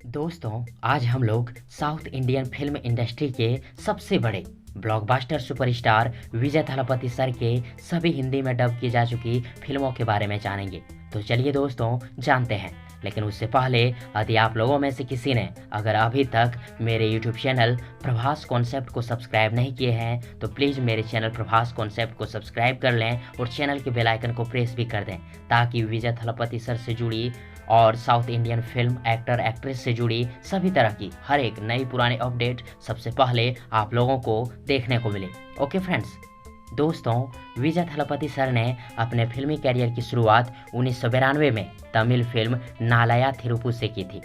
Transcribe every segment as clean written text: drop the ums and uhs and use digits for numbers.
दोस्तों, आज हम लोग साउथ इंडियन फिल्म इंडस्ट्री के सबसे बड़े ब्लॉकबस्टर सुपरस्टार विजय थलापति सर के सभी हिंदी में डब की जा चुकी फिल्मों के बारे में जानेंगे। तो चलिए दोस्तों, जानते हैं। लेकिन उससे पहले यदि आप लोगों में से किसी ने अगर अभी तक मेरे यूट्यूब चैनल प्रभास कॉन्सेप्ट को सब्सक्राइब नहीं किए हैं तो प्लीज़ मेरे चैनल प्रभास कॉन्सेप्ट को सब्सक्राइब कर लें और चैनल के बेल आइकन को प्रेस भी कर दें, ताकि विजय थलापति सर से जुड़ी और south Indian film actor actress से जुड़ी सभी तरह की हर एक नई पुरानी अपडेट सबसे पहले आप लोगों को देखने को मिले। ओके फ्रेंड्स, दोस्तों, विजय थलापति सर ने अपने फिल्मी करियर की शुरुआत 1992 में तमिल फिल्म नालाया थिरुपु से की थी।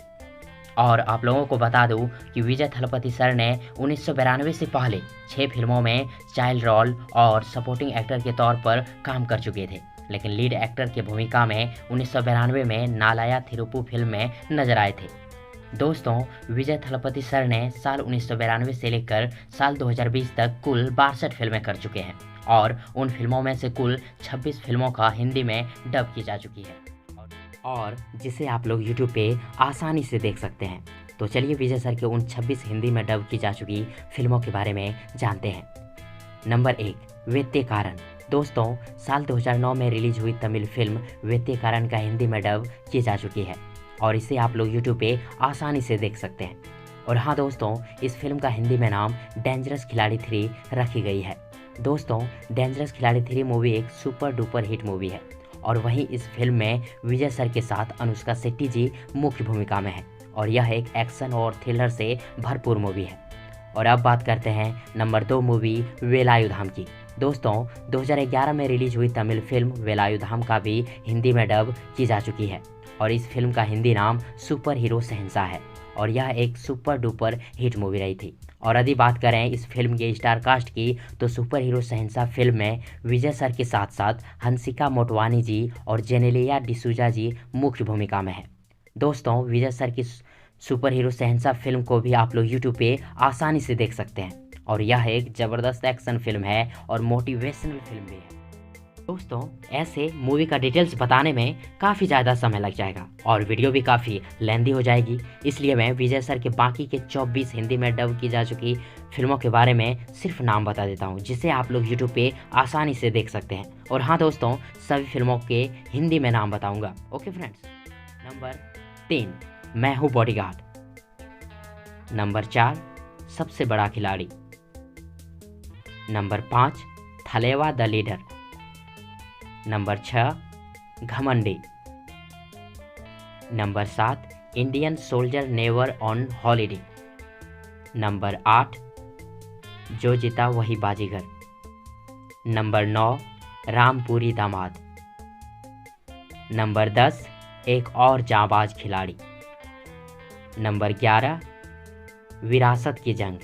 और आप लोगों को बता दूं कि विजय थलापति सर ने 1992 से पहले 6 फिल्मों में चाइल्ड रोल और सपोर्टिंग एक्टर के तौर पर काम कर चुके थे, लेकिन लीड एक्टर की भूमिका में 1992 में नालाया थिरुपु फिल्म में नजर आए थे। दोस्तों, विजय थलापति सर ने साल 1992 से लेकर साल 2020 तक कुल 62 फिल्में कर चुके हैं और उन फिल्मों में से कुल 26 फिल्मों का हिंदी में डब की जा चुकी है और जिसे आप लोग यूट्यूब पे आसानी से देख सकते हैं। तो चलिए विजय सर के उन 26 हिंदी में डब की जा चुकी फिल्मों के बारे में जानते हैं। नंबर 1, वेत्तेकारण। दोस्तों, साल 2009 में रिलीज हुई तमिल फिल्म वेत्तेकारण का हिंदी में डब की जा चुकी है और इसे आप लोग यूट्यूब पे आसानी से देख सकते हैं। और हाँ दोस्तों, इस फिल्म का हिंदी में नाम डेंजरस खिलाड़ी 3 रखी गई है। दोस्तों, डेंजरस खिलाड़ी 3 मूवी एक सुपर डुपर हिट मूवी है और वहीं इस फिल्म में विजय सर के साथ अनुष्का शेट्टी जी मुख्य भूमिका में है और यह एक एक्शन और थ्रिलर से भरपूर मूवी है। और अब बात करते हैं नंबर 2 मूवी वेलायुधाम की। दोस्तों, 2011 में रिलीज हुई तमिल फिल्म वेलायुधाम का भी हिंदी में डब की जा चुकी है और इस फिल्म का हिंदी नाम सुपर हीरो शहंशाह है और यह एक सुपर डुपर हिट मूवी रही थी। और यदि बात करें इस फिल्म के स्टार कास्ट की तो सुपर हीरो शहंशाह फिल्म में विजय सर के साथ साथ हंसिका मोटवानी जी और जेनेलिया डिसूजा जी मुख्य भूमिका में है। दोस्तों, विजय सर की सुपर हीरो शहंशाह फिल्म को भी आप लोग यूट्यूब पे आसानी से देख सकते हैं और यह एक ज़बरदस्त एक्शन फिल्म है और मोटिवेशनल फिल्म भी है। दोस्तों, ऐसे मूवी का डिटेल्स बताने में काफ़ी ज़्यादा समय लग जाएगा और वीडियो भी काफ़ी लेंदी हो जाएगी, इसलिए मैं विजय सर के बाकी के 24 हिंदी में डब की जा चुकी फिल्मों के बारे में सिर्फ नाम बता देता हूँ, जिसे आप लोग यूट्यूब पे आसानी से देख सकते हैं। और हाँ दोस्तों, सभी फिल्मों के हिंदी में नाम बताऊँगा। Okay friends. नंबर 3, मैं हूँ bodyguard. Number 4, Sabse Bada Khiladi. Number 5, Thalaiva the leader. Number 6, Ghamandi. Number 7, Indian soldier never on holiday. Number 8, Jo जीता वही बाजीगर। नंबर 9, रामपुरी दामाद। नंबर 10, एक और जांबाज खिलाड़ी। नंबर 11, विरासत की जंग।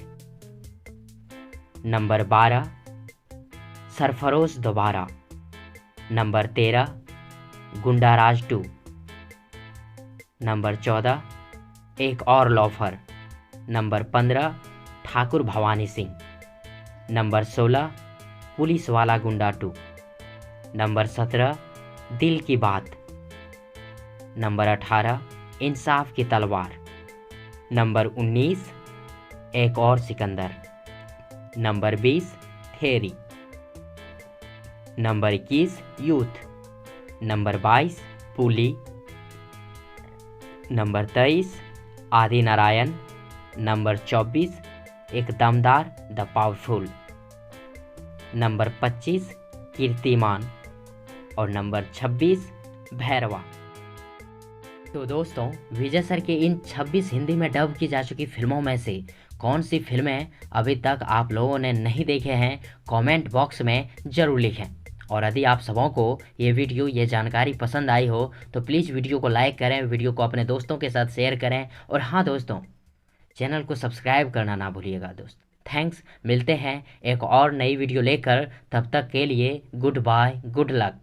नंबर 12, सरफरोश दोबारा। Number 13, goonda raj 2। Number 14, Ek Aur loafer. Number 15, Thakur Bhavani Singh. Number 16, police wala gunda 2। Number 17, दिल की बात। नंबर 18, इंसाफ की तलवार। नंबर 19, एक और Sikandar. Number 20, theory. Number 21, youth. Number 22, पुली। नंबर 23, आदि नारायण। नंबर 24, एक दमदार द पावरफुल। नंबर 25, कीर्तिमान। और नंबर 26, भैरवा। तो दोस्तों, विजय सर के इन 26 हिंदी में डब की जा चुकी फिल्मों में से कौन सी फिल्में अभी तक आप लोगों ने नहीं देखे हैं, कमेंट बॉक्स में ज़रूर लिखें। और यदि आप सबों को ये वीडियो ये जानकारी पसंद आई हो तो प्लीज़ वीडियो को लाइक करें, वीडियो को अपने दोस्तों के साथ शेयर करें और हाँ दोस्तों, चैनल को सब्सक्राइब करना ना भूलिएगा दोस्त। थैंक्स। मिलते हैं एक और नई वीडियो लेकर, तब तक के लिए गुड बाय, गुड लक।